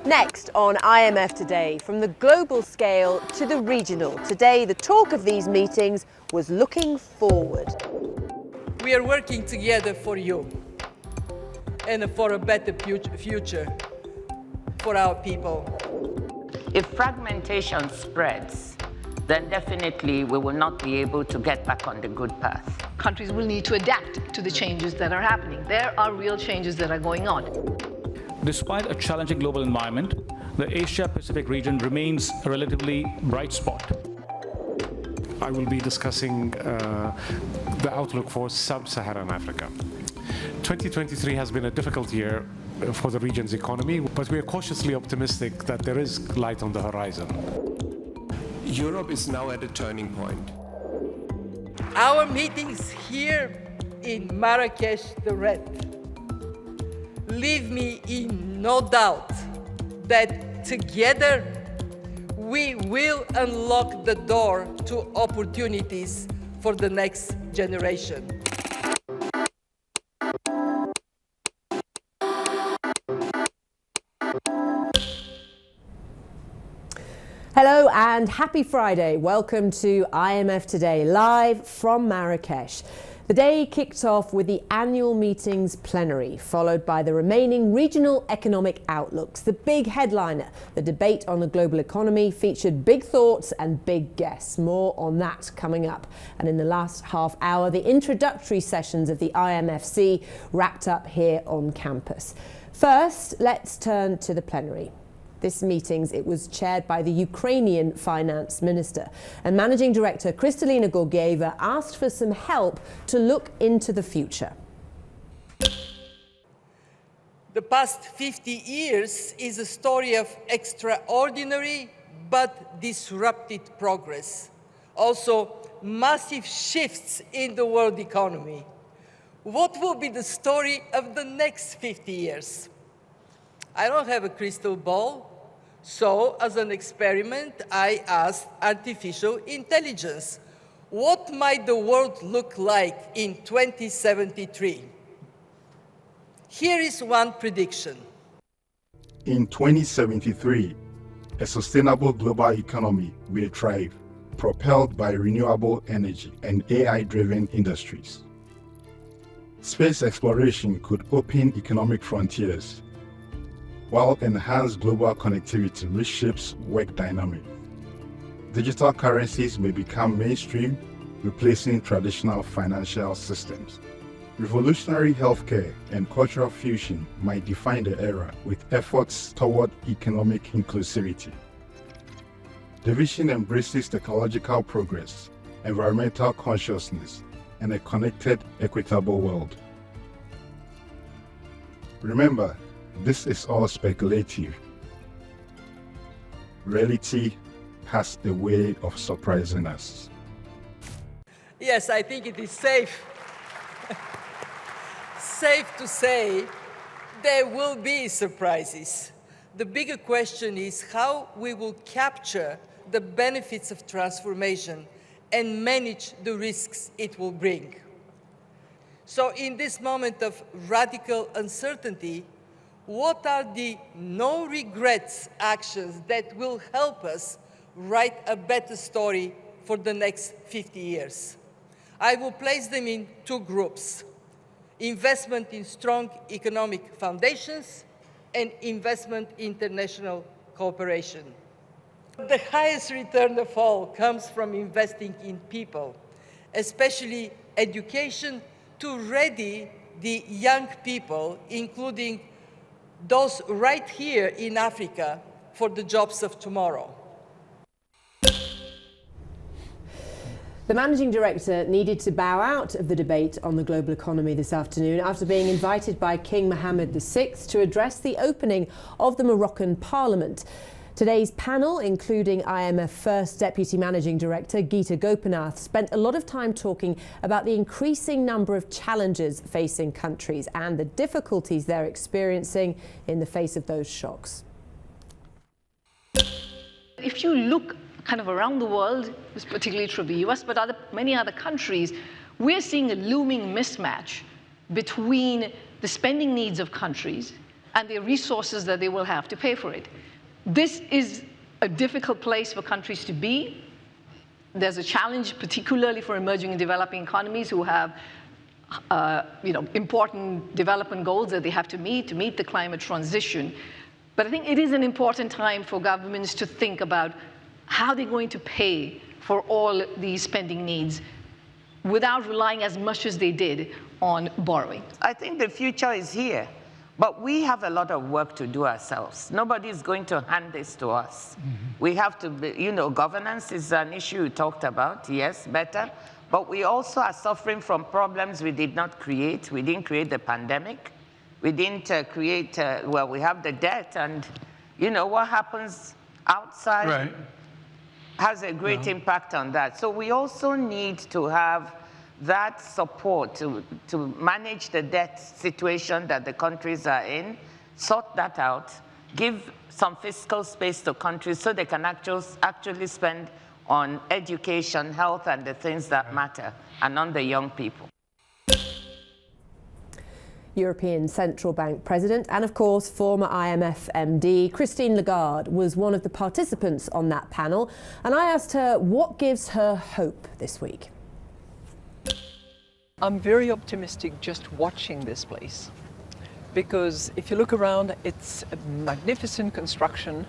Next on IMF Today, from the global scale to the regional. Today, the talk of these meetings was looking forward. We are working together for you and for a better future for our people. If fragmentation spreads, then definitely we will not be able to get back on the good path. Countries will need to adapt to the changes that are happening. There are real changes that are going on. Despite a challenging global environment, the Asia-Pacific region remains a relatively bright spot. I will be discussing the outlook for sub-Saharan Africa. 2023 has been a difficult year for the region's economy, but we are cautiously optimistic that there is light on the horizon. Europe is now at a turning point. Our meetings here in Marrakesh, the Red, leave me in no doubt that together we will unlock the door to opportunities for the next generation. Hello and happy Friday. Welcome to IMF Today, live from Marrakesh. The day kicked off with the annual meetings plenary, followed by the remaining regional economic outlooks. The big headliner, the debate on the global economy, featured big thoughts and big guests. More on that coming up. And in the last half hour, the introductory sessions of the IMFC wrapped up here on campus. First, let's turn to the plenary. This meeting, it was chaired by the Ukrainian finance minister, and managing director Kristalina Georgieva asked for some help to look into the future. The past 50 years is a story of extraordinary but disrupted progress. Also, massive shifts in the world economy. What will be the story of the next 50 years? I don't have a crystal ball, so as an experiment, I asked artificial intelligence, what might the world look like in 2073? Here is one prediction. In 2073, a sustainable global economy will thrive, propelled by renewable energy and AI-driven industries. Space exploration could open economic frontiers, while enhanced global connectivity reshapes work dynamics. Digital currencies may become mainstream, replacing traditional financial systems. Revolutionary healthcare and cultural fusion might define the era, with efforts toward economic inclusivity. The vision embraces technological progress, environmental consciousness, and a connected, equitable world. Remember, this is all speculative. Reality has a way of surprising us. Yes, I think it is safe to say there will be surprises. The bigger question is how we will capture the benefits of transformation and manage the risks it will bring. So in this moment of radical uncertainty, what are the no-regrets actions that will help us write a better story for the next 50 years? I will place them in two groups: investment in strong economic foundations and investment in international cooperation. The highest return of all comes from investing in people, especially education, to ready the young people, including those right here in Africa, for the jobs of tomorrow. The managing director needed to bow out of the debate on the global economy this afternoon after being invited by King Mohammed VI to address the opening of the Moroccan parliament. Today's panel, including IMF First Deputy Managing Director Geeta Gopinath, spent a lot of time talking about the increasing number of challenges facing countries and the difficulties they're experiencing in the face of those shocks. If you look kind of around the world, it's particularly true of the US, but many other countries, we're seeing a looming mismatch between the spending needs of countries and the resources that they will have to pay for it. This is a difficult place for countries to be. There's a challenge, particularly for emerging and developing economies who have important development goals that they have to meet the climate transition. But I think it is an important time for governments to think about how they're going to pay for all these spending needs without relying as much as they did on borrowing. I think the future is here, but we have a lot of work to do ourselves. Nobody is going to hand this to us. We have to be, governance is an issue you talked about, yes, better, but we also are suffering from problems we did not create. We didn't create the pandemic. We didn't create, we have the debt, and what happens outside has a great impact on that. So we also need to have that support to manage the debt situation that the countries are in, sort that out, give some fiscal space to countries so they can actually spend on education, health, and the things that matter, and on the young people. European Central Bank President and, of course, former IMF MD Christine Lagarde was one of the participants on that panel, and I asked her what gives her hope this week. I'm very optimistic just watching this place, because if you look around, it's a magnificent construction.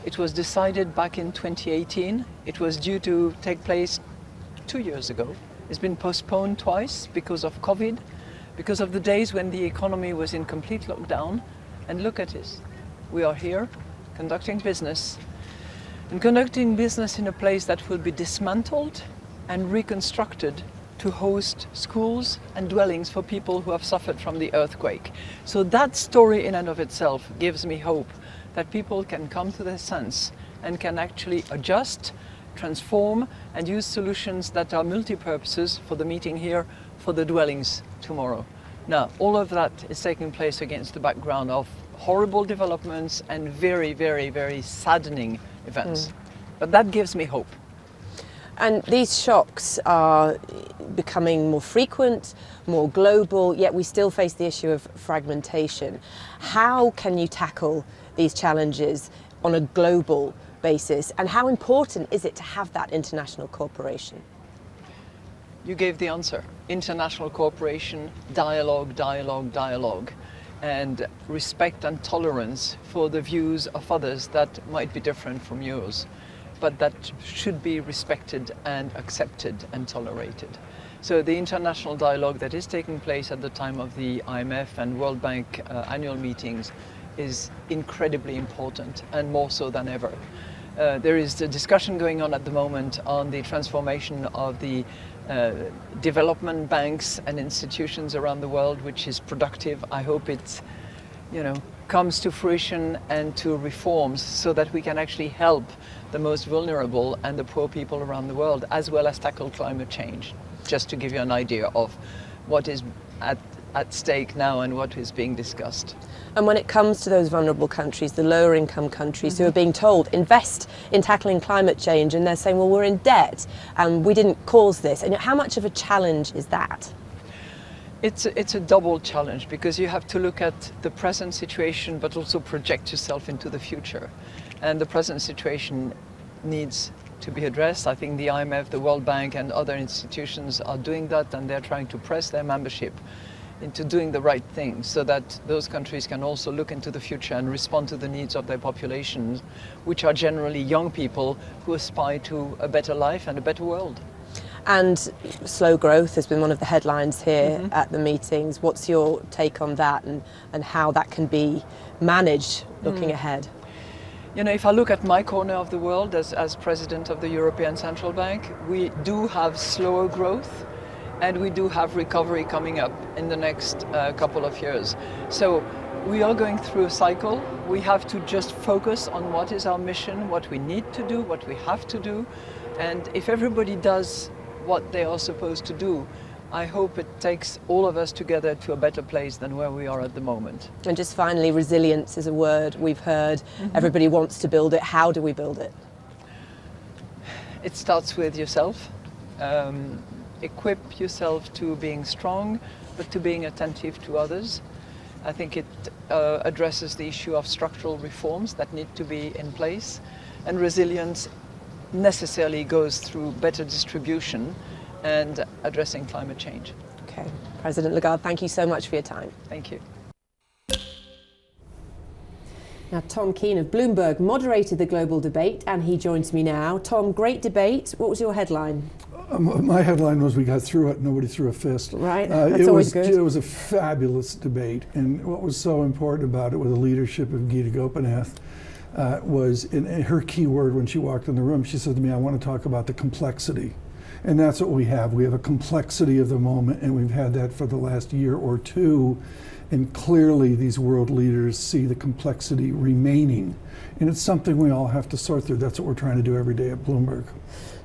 It was decided back in 2018. It was due to take place 2 years ago. It's been postponed twice because of COVID, because of the days when the economy was in complete lockdown. And look at this. We are here conducting business, and conducting business in a place that will be dismantled and reconstructed to host schools and dwellings for people who have suffered from the earthquake. So that story in and of itself gives me hope that people can come to their sense and can actually adjust, transform, and use solutions that are multi-purposes for the meeting here, for the dwellings tomorrow. Now, all of that is taking place against the background of horrible developments and very, very, very saddening events. But that gives me hope. And these shocks are becoming more frequent, more global, yet we still face the issue of fragmentation. How can you tackle these challenges on a global basis, and how important is it to have that international cooperation? You gave the answer. International cooperation, dialogue, dialogue, dialogue, and respect and tolerance for the views of others that might be different from yours, but that should be respected and accepted and tolerated. So the international dialogue that is taking place at the time of the IMF and World Bank annual meetings is incredibly important, and more so than ever. There is a discussion going on at the moment on the transformation of the development banks and institutions around the world, which is productive. I hope it, comes to fruition and to reforms so that we can actually help the most vulnerable and the poor people around the world, as well as tackle climate change, just to give you an idea of what is at stake now and what is being discussed. And when it comes to those vulnerable countries, the lower income countries who are being told, invest in tackling climate change, and they're saying, well, we're in debt and we didn't cause this. And how much of a challenge is that? It's a double challenge, because you have to look at the present situation but also project yourself into the future. And the present situation needs to be addressed. I think the IMF, the World Bank and other institutions are doing that, and they're trying to press their membership into doing the right thing so that those countries can also look into the future and respond to the needs of their populations, which are generally young people who aspire to a better life and a better world. And slow growth has been one of the headlines here at the meetings. What's your take on that, and how that can be managed looking ahead? If I look at my corner of the world as president of the European Central Bank, we do have slower growth, and we do have recovery coming up in the next couple of years. So we are going through a cycle. We have to just focus on what is our mission, what we need to do, what we have to do. And if everybody does what they are supposed to do, I hope it takes all of us together to a better place than where we are at the moment. And just finally, resilience is a word we've heard. Everybody wants to build it. How do we build it? It starts with yourself. Equip yourself to being strong, but to being attentive to others. I think it addresses the issue of structural reforms that need to be in place, and resilience necessarily goes through better distribution and addressing climate change. Okay. President Lagarde, thank you so much for your time. Thank you. Now, Tom Keene of Bloomberg moderated the global debate, and he joins me now. Tom, great debate. What was your headline? My headline was, we got through it, nobody threw a fist. Right, that's always good. It was a fabulous debate, and what was so important about it with the leadership of Gita Gopinath was, in her key word when she walked in the room, she said to me, I want to talk about the complexity. And that's what we have. We have a complexity of the moment, and we've had that for the last year or two. And clearly these world leaders see the complexity remaining. And it's something we all have to sort through. That's what we're trying to do every day at Bloomberg.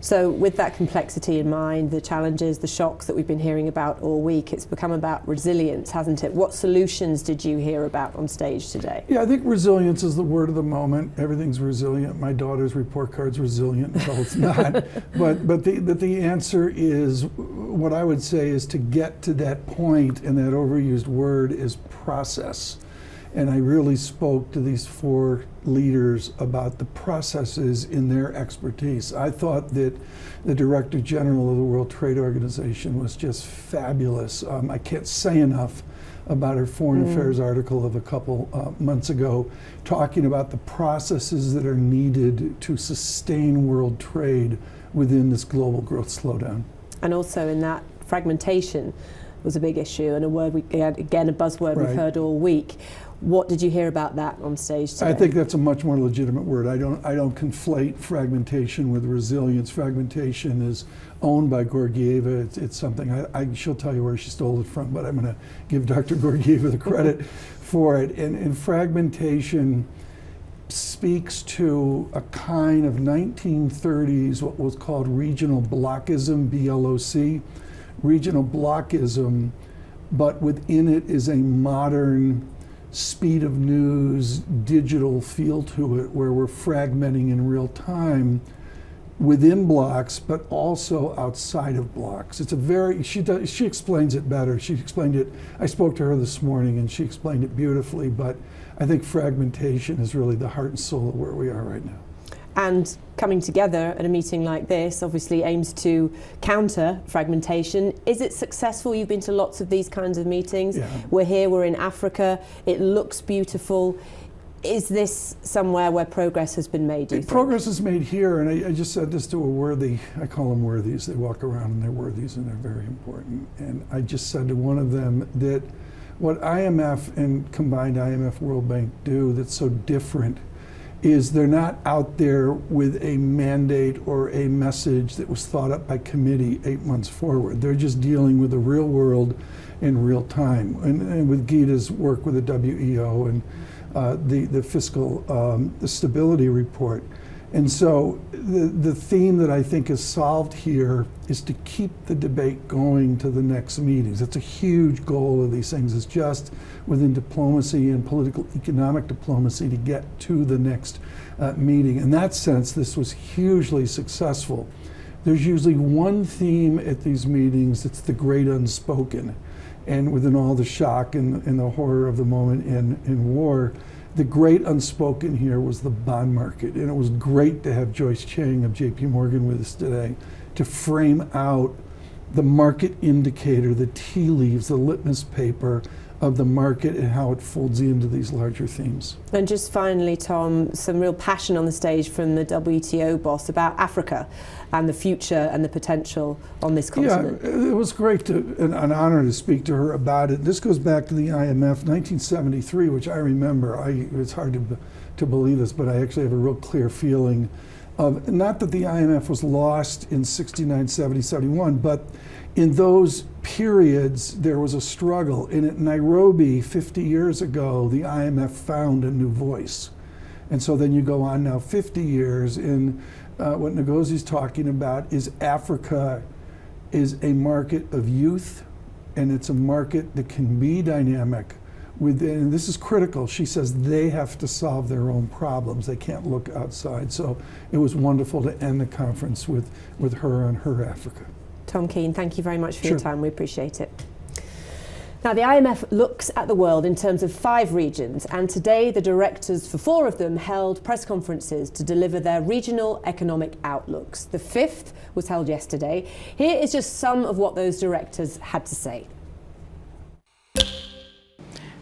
So with that complexity in mind, the challenges, the shocks that we've been hearing about all week, it's become about resilience, hasn't it? What solutions did you hear about on stage today? Yeah, I think resilience is the word of the moment. Everything's resilient. My daughter's report card's resilient until it's not. But the answer is, what I would say is, to get to that point, and that overused word is process. And I really spoke to these four leaders about the processes in their expertise. I thought that the Director General of the World Trade Organization was just fabulous. I can't say enough about her Foreign Affairs article of a couple months ago, talking about the processes that are needed to sustain world trade within this global growth slowdown. And also in that, fragmentation was a big issue, and a word, again, a buzzword we've heard all week. What did you hear about that on stage today? I think that's a much more legitimate word. I don't conflate fragmentation with resilience. Fragmentation is owned by Georgieva. It's something, she'll tell you where she stole it from, but I'm going to give Dr. Georgieva the credit for it. And fragmentation speaks to a kind of 1930s, what was called regional blockism, BLOC. Regional blockism, but within it is a modern speed of news, digital feel to it, where we're fragmenting in real time within blocks, but also outside of blocks. It's a very, she explains it better. She explained it, I spoke to her this morning and she explained it beautifully, but I think fragmentation is really the heart and soul of where we are right now. And coming together at a meeting like this obviously aims to counter fragmentation. Is it successful? You've been to lots of these kinds of meetings. Yeah. We're here, we're in Africa. It looks beautiful. Is this somewhere where progress has been made, do you think? Progress is made here, and I just said this to a worthy, I call them worthies. They walk around and they're worthies and they're very important. And I just said to one of them that what IMF and combined IMF World Bank do that's so different is they're not out there with a mandate or a message that was thought up by committee 8 months forward. They're just dealing with the real world in real time. And with Gita's work with the WEO and the fiscal the stability report. And so the theme that I think is solved here is to keep the debate going to the next meetings. That's a huge goal of these things, is just within diplomacy and political economic diplomacy to get to the next meeting. In that sense, this was hugely successful. There's usually one theme at these meetings, it's the great unspoken. And within all the shock and the horror of the moment in war, the great unspoken here was the bond market. And it was great to have Joyce Chang of JP Morgan with us today to frame out the market indicator, the tea leaves, the litmus paper of the market and how it folds into these larger themes. And just finally, Tom, some real passion on the stage from the WTO boss about Africa and the future and the potential on this continent. Yeah, it was great an honor to speak to her about it. This goes back to the IMF 1973, which I remember. It's hard to believe this, but I actually have a real clear feeling of, not that the IMF was lost in 69, 70, 71, but in those periods, there was a struggle. And at Nairobi 50 years ago, the IMF found a new voice. And so then you go on now 50 years, and what Ngozi's talking about is Africa is a market of youth, and it's a market that can be dynamic. And this is critical. She says they have to solve their own problems. They can't look outside. So it was wonderful to end the conference with her on her Africa. Tom Keene, thank you very much for your time. We appreciate it. Now, the IMF looks at the world in terms of 5 regions, and today the directors for 4 of them held press conferences to deliver their regional economic outlooks. The 5th was held yesterday. Here is just some of what those directors had to say.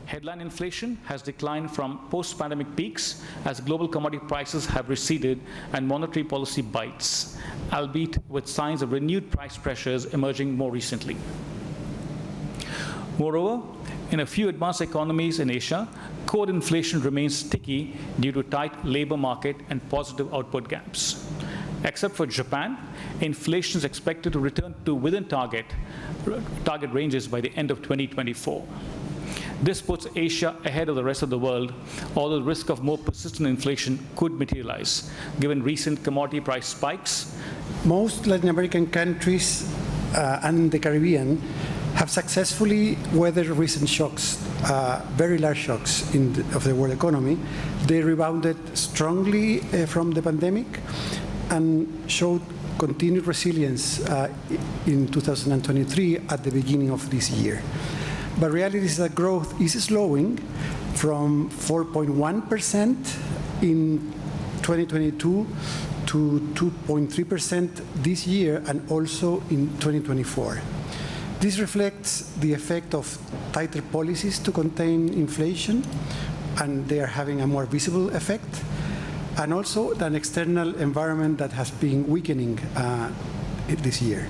Headline inflation has declined from post-pandemic peaks as global commodity prices have receded and monetary policy bites, albeit with signs of renewed price pressures emerging more recently. Moreover, in a few advanced economies in Asia, core inflation remains sticky due to tight labor market and positive output gaps. Except for Japan, inflation is expected to return to within target ranges by the end of 2024. This puts Asia ahead of the rest of the world, although the risk of more persistent inflation could materialize, given recent commodity price spikes. Most Latin American countries and the Caribbean have successfully weathered recent shocks, very large shocks of the world economy. They rebounded strongly from the pandemic and showed continued resilience in 2023 at the beginning of this year. But reality is that growth is slowing from 4.1% in 2022 to 2.3% this year and also in 2024. This reflects the effect of tighter policies to contain inflation, and they are having a more visible effect, and also an external environment that has been weakening this year.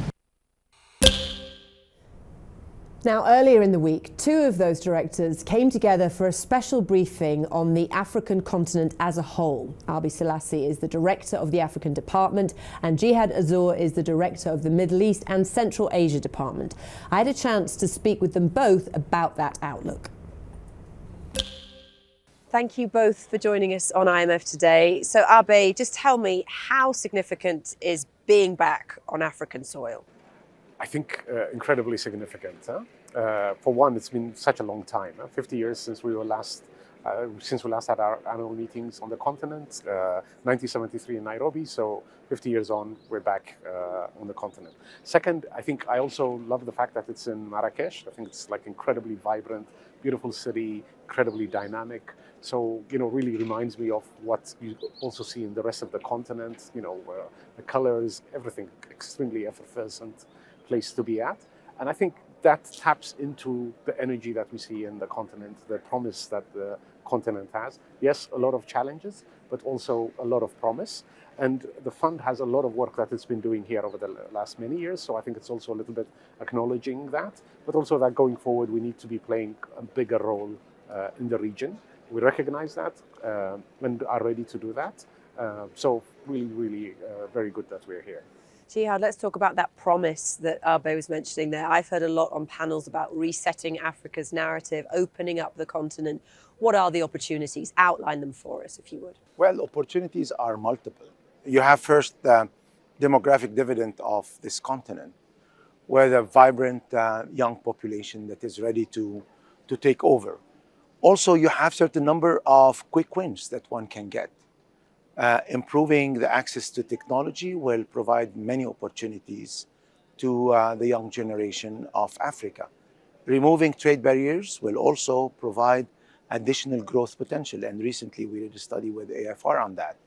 Now, earlier in the week, 2 of those directors came together for a special briefing on the African continent as a whole. Albi Selassie is the director of the African Department, and Jihad Azur is the director of the Middle East and Central Asia Department. I had a chance to speak with them both about that outlook. Thank you both for joining us on IMF Today. So, Abe, just tell me, how significant is being back on African soil? I think incredibly significant. For one, it's been such a long time, 50 years since we last had our annual meetings on the continent, 1973 in Nairobi, so 50 years on, we're back on the continent. Second, I think I also love the fact that it's in Marrakesh. I think it's like incredibly vibrant, beautiful city, incredibly dynamic. So, really reminds me of what you also see in the rest of the continent, the colors, everything extremely effervescent place to be at. And I think that taps into the energy that we see in the continent, the promise that the continent has. Yes, a lot of challenges, but also a lot of promise. And the fund has a lot of work that it's been doing here over the last many years. So I think it's also a little bit acknowledging that, but also that going forward, we need to be playing a bigger role in the region. We recognize that and are ready to do that. So really very good that we're here. Jihad, let's talk about that promise that Abe was mentioning there. I've heard a lot on panels about resetting Africa's narrative, opening up the continent. What are the opportunities? Outline them for us, if you would. Well, opportunities are multiple. You have first the demographic dividend of this continent, where the vibrant young population that is ready to take over. Also, you have certain number of quick wins that one can get. Improving the access to technology will provide many opportunities to the young generation of Africa. Removing trade barriers will also provide additional growth potential. And recently we did a study with AFR on that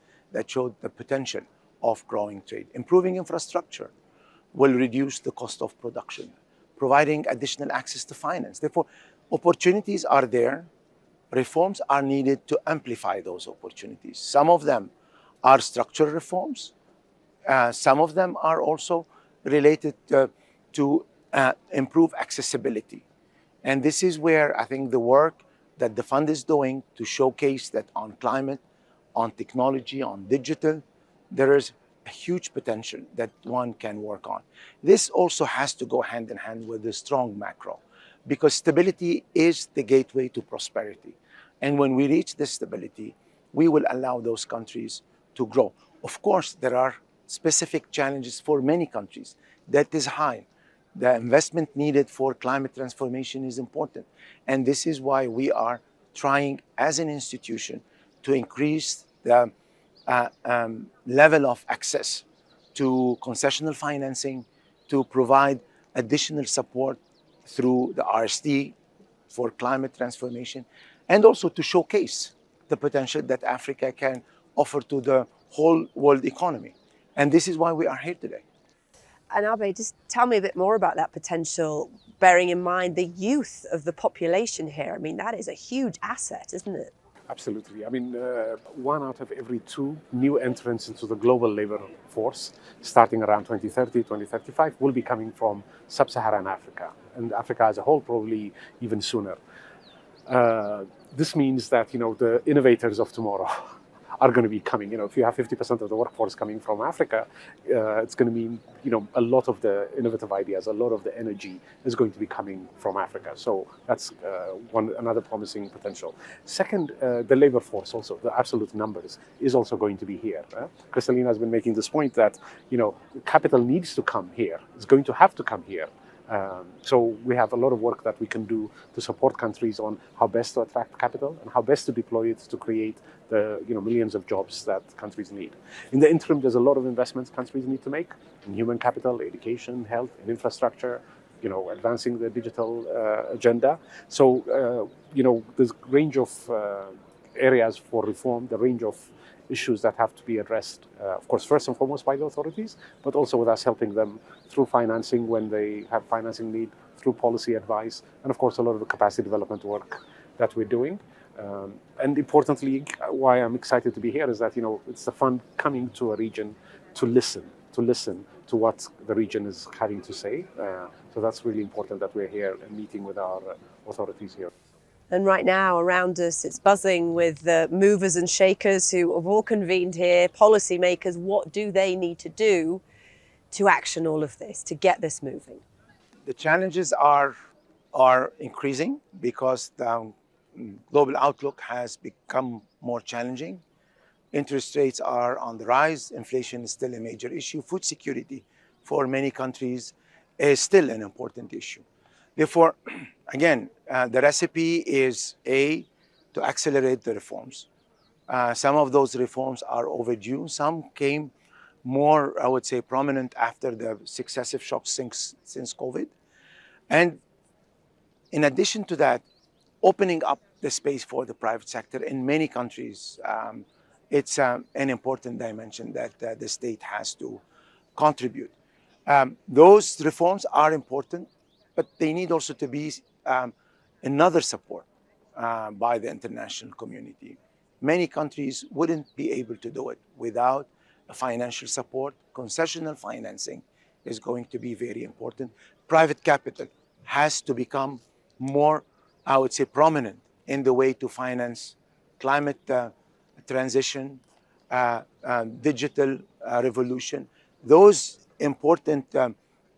showed the potential of growing trade. Improving infrastructure will reduce the cost of production, providing additional access to finance. Therefore, opportunities are there. Reforms are needed to amplify those opportunities. Some of them are structural reforms. Some of them are also related to improve accessibility. And this is where I think the work that the fund is doing to showcase that on climate, on technology, on digital, there is a huge potential that one can work on. This also has to go hand in hand with the strong macro, because stability is the gateway to prosperity. And when we reach this stability, we will allow those countries to grow. Of course, there are specific challenges for many countries. That is high. The investment needed for climate transformation is important. And this is why we are trying as an institution to increase the level of access to concessional financing, to provide additional support through the RST for climate transformation, and also to showcase the potential that Africa can offer to the whole world economy. And this is why we are here today. And Abe, just tell me a bit more about that potential, bearing in mind the youth of the population here. I mean, that is a huge asset, isn't it? Absolutely. I mean, 1 out of every 2 new entrants into the global labor force, starting around 2030, 2035, will be coming from sub-Saharan Africa, and Africa as a whole probably even sooner. This means that, the innovators of tomorrow are going to be coming. If you have 50% of the workforce coming from Africa, it's going to mean, a lot of the innovative ideas, a lot of the energy is going to be coming from Africa. So that's another promising potential. Second, the labor force also, the absolute numbers, is also going to be here. Kristalina has been making this point that, capital needs to come here. It's going to have to come here. So we have a lot of work that we can do to support countries on how best to attract capital and how best to deploy it to create the millions of jobs that countries need. In the interim, there's a lot of investments countries need to make in human capital, education, health, and infrastructure, advancing the digital agenda. So, there's a range of areas for reform, the range of issues that have to be addressed, of course, first and foremost by the authorities, but also with us helping them through financing when they have financing need, through policy advice, and of course a lot of the capacity development work that we're doing. And importantly, why I'm excited to be here is that, it's the fun coming to a region to listen to what the region is having to say. So that's really important that we're here and meeting with our authorities here. And right now around us, it's buzzing with the movers and shakers who have all convened here, policymakers. What do they need to do to action all of this, to get this moving? The challenges are increasing because the global outlook has become more challenging. Interest rates are on the rise. Inflation is still a major issue. Food security for many countries is still an important issue. Therefore, again, the recipe is to accelerate the reforms. Some of those reforms are overdue. Some came more, I would say, prominent after the successive shocks since COVID. And in addition to that, opening up the space for the private sector in many countries, it's an important dimension that the state has to contribute. Those reforms are important, but they need also to be another support by the international community. Many countries wouldn't be able to do it without financial support. Concessional financing is going to be very important. Private capital has to become more, I would say, prominent in the way to finance climate transition, digital revolution. Those important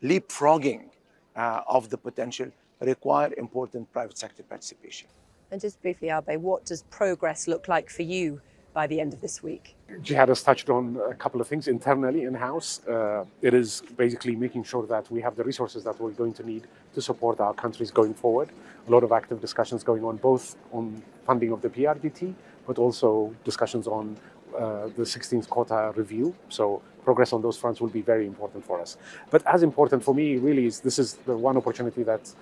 leapfrogging of the potential require important private sector participation. And just briefly, Abe, what does progress look like for you by the end of this week? Jihad has touched on a couple of things internally, in-house. It is basically making sure that we have the resources that we're going to need to support our countries going forward. A lot of active discussions going on, both on funding of the PRGT, but also discussions on the 16th quota review. So progress on those fronts will be very important for us. But as important for me really is this is the one opportunity that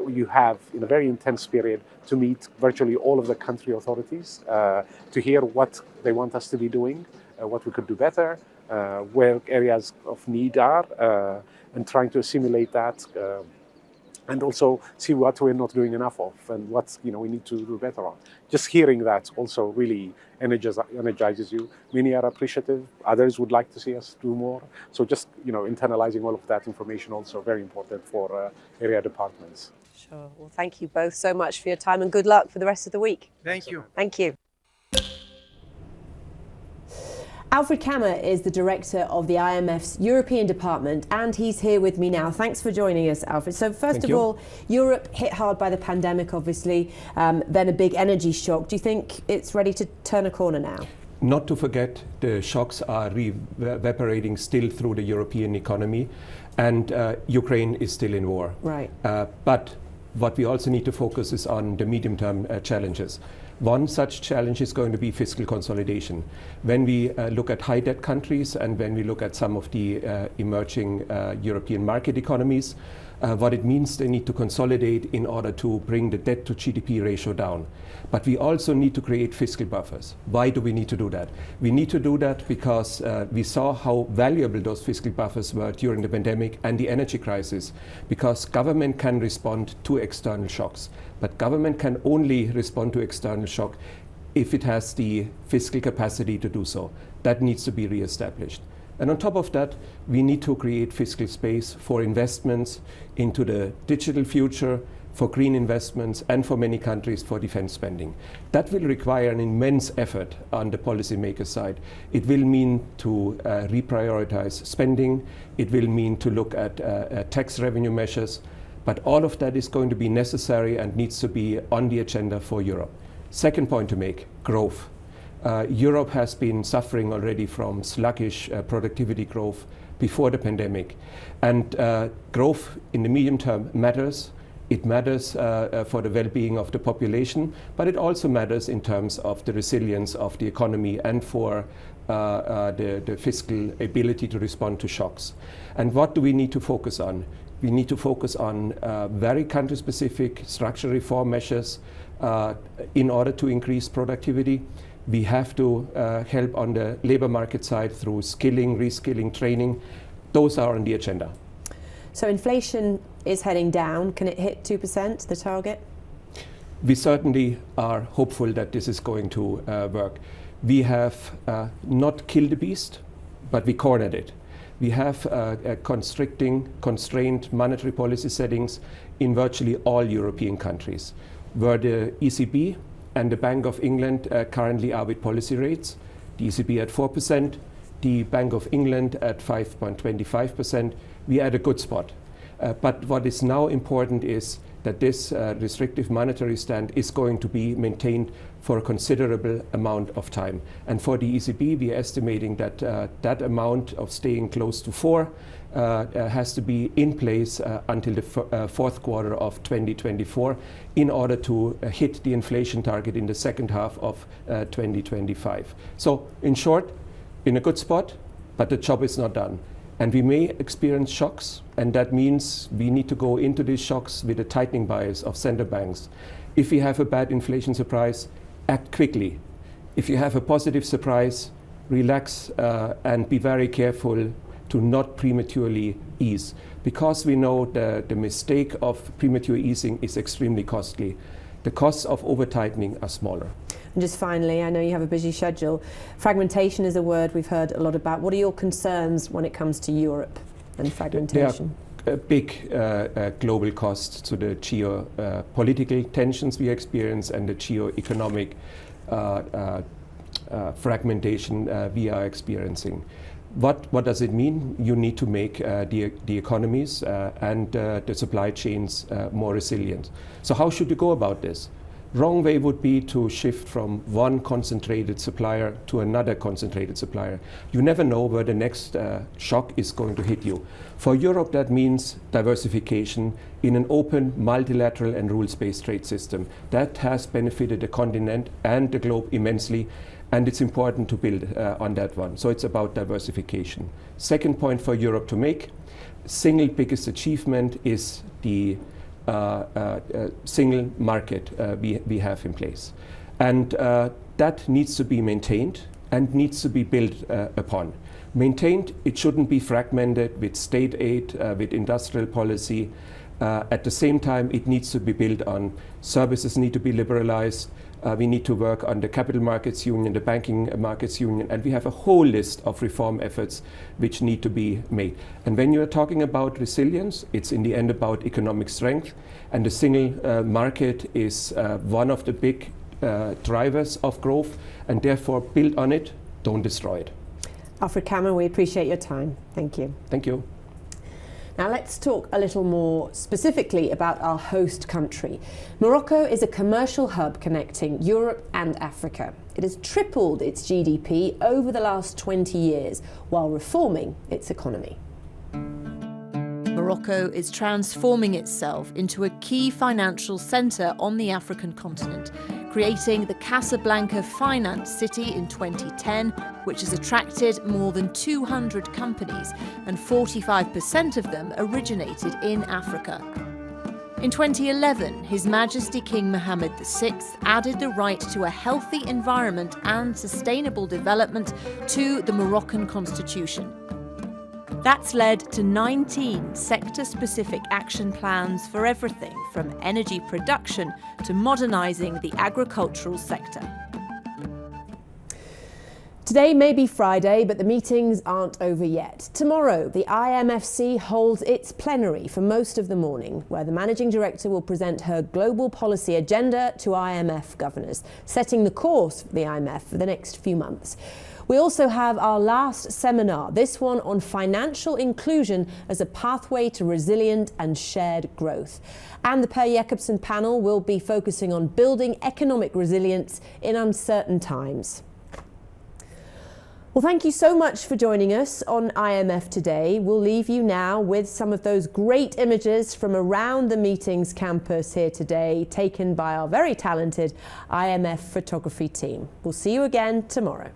you have in a very intense period to meet virtually all of the country authorities, to hear what they want us to be doing, what we could do better, where areas of need are, and trying to assimilate that, and also see what we're not doing enough of and what we need to do better on. Just hearing that also really energizes you. Many are appreciative, others would like to see us do more. So just internalizing all of that information also very important for area departments. Sure. Well, thank you both so much for your time and good luck for the rest of the week. Thank you. Thank you. Alfred Kammer is the director of the IMF's European department, and he's here with me now. Thanks for joining us, Alfred. So first of all, Europe hit hard by the pandemic, obviously, then a big energy shock. Do you think it's ready to turn a corner now? Not to forget, the shocks are reverberating still through the European economy, and Ukraine is still in war. Right. But what we also need to focus is on the medium-term challenges. One such challenge is going to be fiscal consolidation. When we look at high debt countries and when we look at some of the emerging European market economies, what it means they need to consolidate in order to bring the debt to GDP ratio down. But we also need to create fiscal buffers. Why do we need to do that? We need to do that because we saw how valuable those fiscal buffers were during the pandemic and the energy crisis, because government can respond to external shocks. But government can only respond to external shock if it has the fiscal capacity to do so. That needs to be re-established. And on top of that, we need to create fiscal space for investments into the digital future, for green investments, and for many countries for defense spending. That will require an immense effort on the policymaker side. It will mean to reprioritize spending. It will mean to look at tax revenue measures. But all of that is going to be necessary and needs to be on the agenda for Europe. Second point to make, growth. Europe has been suffering already from sluggish productivity growth before the pandemic. And growth in the medium term matters. It matters for the well-being of the population, but it also matters in terms of the resilience of the economy and for the fiscal ability to respond to shocks. And what do we need to focus on? We need to focus on very country-specific structural reform measures in order to increase productivity. We have to help on the labor market side through skilling, reskilling, training. Those are on the agenda. So inflation is heading down. Can it hit 2%, the target? We certainly are hopeful that this is going to work. We have not killed the beast, but we cornered it. We have constrained monetary policy settings in virtually all European countries, where the ECB and the Bank of England currently are with policy rates. The ECB at 4%, the Bank of England at 5.25%. We are at a good spot. But what is now important is that this restrictive monetary stand is going to be maintained for a considerable amount of time. And for the ECB, we are estimating that that amount of staying close to 4 has to be in place until the fourth quarter of 2024 in order to hit the inflation target in the second half of 2025. So in short, in a good spot, but the job is not done. And we may experience shocks, and that means we need to go into these shocks with a tightening bias of central banks. If we have a bad inflation surprise, act quickly. If you have a positive surprise, relax and be very careful to not prematurely ease, because we know the mistake of premature easing is extremely costly. The costs of over-tightening are smaller. And just finally, I know you have a busy schedule. Fragmentation is a word we've heard a lot about. What are your concerns when it comes to Europe and fragmentation? There are big global costs to the geopolitical tensions we experience and the geo-economic fragmentation we are experiencing. What does it mean? You need to make the economies and the supply chains more resilient. So how should you go about this? Wrong way would be to shift from one concentrated supplier to another concentrated supplier. You never know where the next shock is going to hit you. For Europe, that means diversification in an open, multilateral and rules-based trade system. That has benefited the continent and the globe immensely, and it's important to build on that one. So it's about diversification. Second point for Europe to make, single biggest achievement is the single market we have in place. And that needs to be maintained and needs to be built upon. Maintained, it shouldn't be fragmented with state aid, with industrial policy. At the same time, it needs to be built on services need to be liberalized. We need to work on the capital markets union, the banking markets union, and we have a whole list of reform efforts which need to be made. And when you are talking about resilience, it's in the end about economic strength, and the single market is one of the big drivers of growth, and therefore build on it, don't destroy it. Alfred Kammer, we appreciate your time. Thank you. Thank you. Now let's talk a little more specifically about our host country. Morocco is a commercial hub connecting Europe and Africa. It has tripled its GDP over the last 20 years while reforming its economy. Morocco is transforming itself into a key financial centre on the African continent, creating the Casablanca Finance City in 2010, which has attracted more than 200 companies, and 45% of them originated in Africa. In 2011, His Majesty King Mohammed VI added the right to a healthy environment and sustainable development to the Moroccan constitution. That's led to 19 sector-specific action plans for everything from energy production to modernising the agricultural sector. Today may be Friday, but the meetings aren't over yet. Tomorrow, the IMFC holds its plenary for most of the morning, where the Managing Director will present her global policy agenda to IMF governors, setting the course for the IMF for the next few months. We also have our last seminar, this one on financial inclusion as a pathway to resilient and shared growth. And the Per Jacobsen panel will be focusing on building economic resilience in uncertain times. Well, thank you so much for joining us on IMF Today. We'll leave you now with some of those great images from around the meetings campus here today, taken by our very talented IMF photography team. We'll see you again tomorrow.